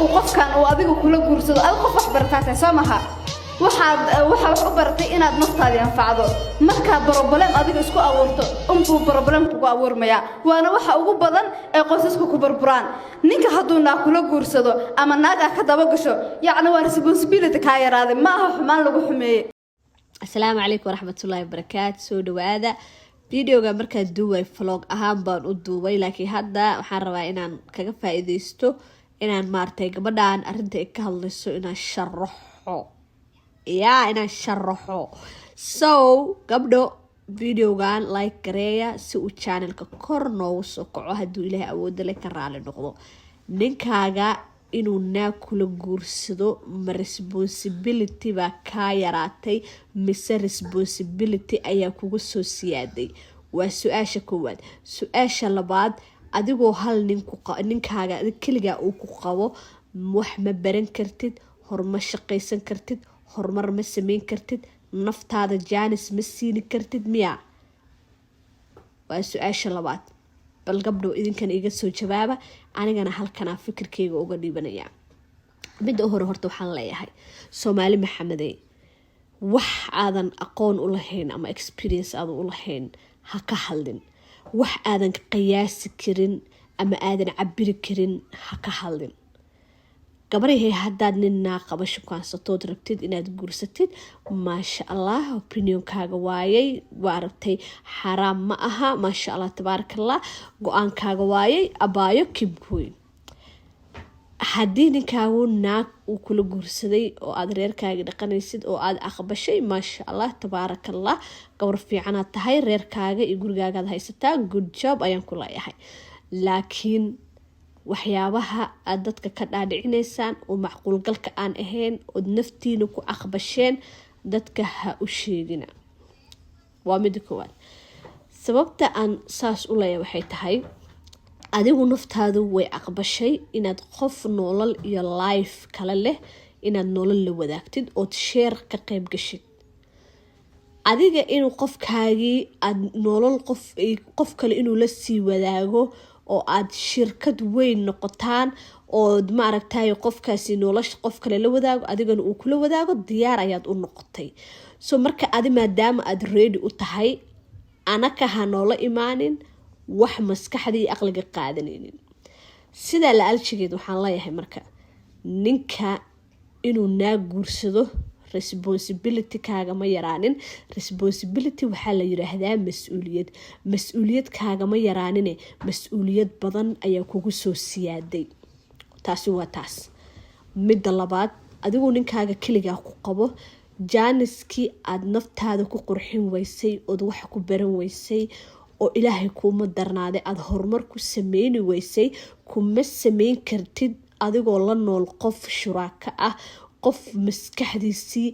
وقفكان وأديك كل جورس أو قف برتاته سامها واحد برتي إن نفطر ينفعه مركب بروبلم أديك إسكو أورطه بروبلم كوا أور ميا وأنا واحد بدن قصص كبر بران نيك هدونا كل جورس أما ناجا كذا بقشة يعني responsibility كاير هذا ما هو حمل له حمي. السلام عليكم ورحمة الله وبركاته سود وهذا فيديو مركز دوي فلوج أهم بان الدوي لكن هذا حروا إن كيف فائدته إن مارتي قبلان أرنتي كهالسو إن الشرحه يا إن الشرحه قبله فيديو كان لايك كريا سو channel كورنو سوكعو هدو إليه أود لك الرالي نقضو نينكاغا inuu naag kula guursado ma responsibility ba ka yaraatay mise responsibility ayaa kugu soo siyaaday waa su'aasha koowaad su'aasha labaad adigoo hal ninkaaga kaliya uu ku qabo wax ma baran kartid horma shaqaysan kartid hormar ma sameyn kartid naftaada jaanis ma siin kartid miya waa su'aasha labaad bal gabdho idinkan iga soo jawaaba anigana halkan aan fikirkeyga uga dhibanaya mid hore horta waxaan leeyahay Soomaali Maxamedey wax aadan aqoon u lahayn ama experience aad u lahayn ha ka hadlin wax aadan qiyaasi karin ama aadan cabiri karin ha ka hadlin gabarihii haddaad ninna qabasho kaansato rabtid inaad guursatid maasha Allah opinionkaaga waayay waartay xaraam ma aha maasha Allah tabarakallah go'aankaaga waayay abaayo kibgoy haddii ninkaagu naag uu kula guursaday oo aad reerkaaga dhaqanaysid oo aad aqbashay maasha Allah tabarakallah gabar fiican aad tahay reerkaaga iyo gurigaaga aad haysataa good job ayaan ku leeyahay laakiin waxyaabaha aad dadka ka dhaadhicinaysaan oo macquul galka aan ahayn oo naftiina ku aqbasheen dadka ha u sheegina waa mid koowaad sababta aan saas u leeyahay waxay tahay adigu naftaadu way aqbashay inaad qof nolol iyo life kala leh inaad nolol la wadaagtid oo share ka qayb gashid adiga inuu qofkaagii aad nolol qof kale inuu la sii wadaago oo aad shirkad weyn noqotaan oo ma aragtay qofkaasi nolosha qof kale la wadaago adigana uu kula wadaago diyaar ayaad u noqotay marka adi maadaama aad ready u tahay anaka ha noola imaanin wax maskaxdii aqliga qaadanaynin sida la aljigeed waxaan leeyahay marka ninka inuu naag guursado responsibility kaaga ma yaraanin responsibility waxaa la yiraahdaa mas'uuliyad kaaga ma yaraanin mas'uuliyad badan ayaa kugu soo siyaaday taasi waa taas midda labaad adigu ninkaaga kaliya ku qabo jaaniskii aad naftaada ku qurxin weysay oo wax ku baran weysay oo ilaahay kuma darnaaday aad horumar ku sameyn weysay kuma sameyn kartid adigoo la nool qof shuraaka ah qof maskaxdiisii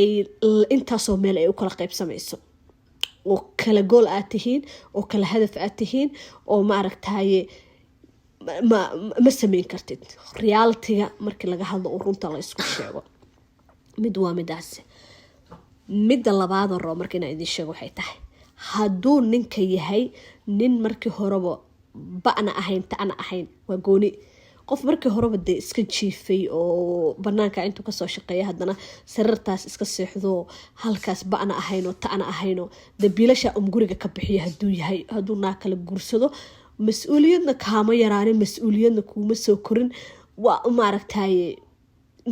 ay intaasoo meel ay u kala qaybsamayso oo kala gool aad tihiin oo kala hadaf aad tihiin oo ma aragtaye ma sameyn kartid reality-ga markii laga hadlo oo runta la isku sheego mid waa midaas midda labaad oo markii aan idin sheego waxay tahay hadduu ninka yahay nin markii horeba ba'na ahayn ta'na ahayn waa gooni qof markii horeba de iska jiifay oo banaanka intuu ka soo shaqeeyo hadana sariirtaas iska seexdo halkaas ba'na ahayn oo ta'na ahayn oo de biilasha guriga ka bixiyo hadduu naa kala guursado mas'uuliyadna kaama yaraanin mas'uuliyadna kuma soo korin waa ma aragtay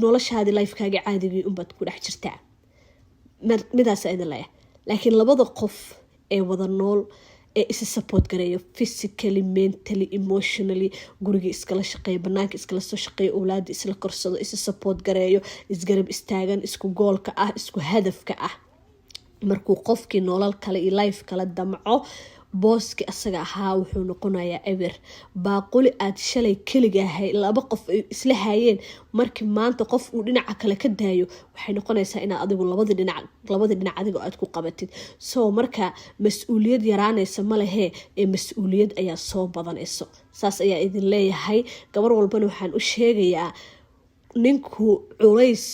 noloshaadi lifekaaga caadiga baad ku dhex jirtaa midaas ayda leeyahay laakiin labada qof ee wada nool ee is support gareeyo physically mentally emotionally guriga iskala shaqeeyo banaanka iskala soo shaqeeyo awlaad isla korsado is support gareeyo isgarab istaagan isku goolka ah isku hadafka ah markuu qofkii nolol kale iyo life kala damco booski asaga ahaa wuxuu noqonayaa ever baaquli aad shalay kaliga ahay laba qof isla hayeen markii maanta qof uu dhinaca kale ka daayo waxay noqonaysaa inaad adigu labada dhinac adigu aad ku qabatid marka mas'uuliyad yaraanaysa ma lehe ee mas'uuliyad ayaa soo badanayso saas ayaa idin leeyahay gabar walbana waxaan u sheegayaa ninku culays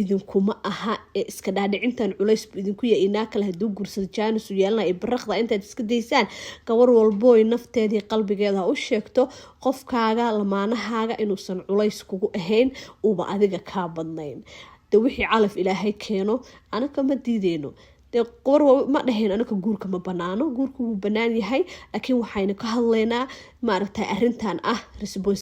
idinkuma aha ee iska dhaadhicintan culays idinku yahay inaa kale haduu guursado jaanis u yeelana ay baraqda intaad iska daysaan gabar walbo ay nafteedii qalbigeeda u sheegto qofkaaga lamaanahaaga inuusan culays kugu ahayn uba adiga ka badnayn de wixii calaf ilaahay keeno anaka ma diideyno de qor ma dhahayn anaka guurka ma banaano guurku wuu banaan yahay laakiin waxayna ka hadlaynaa maaragtay arrintan ah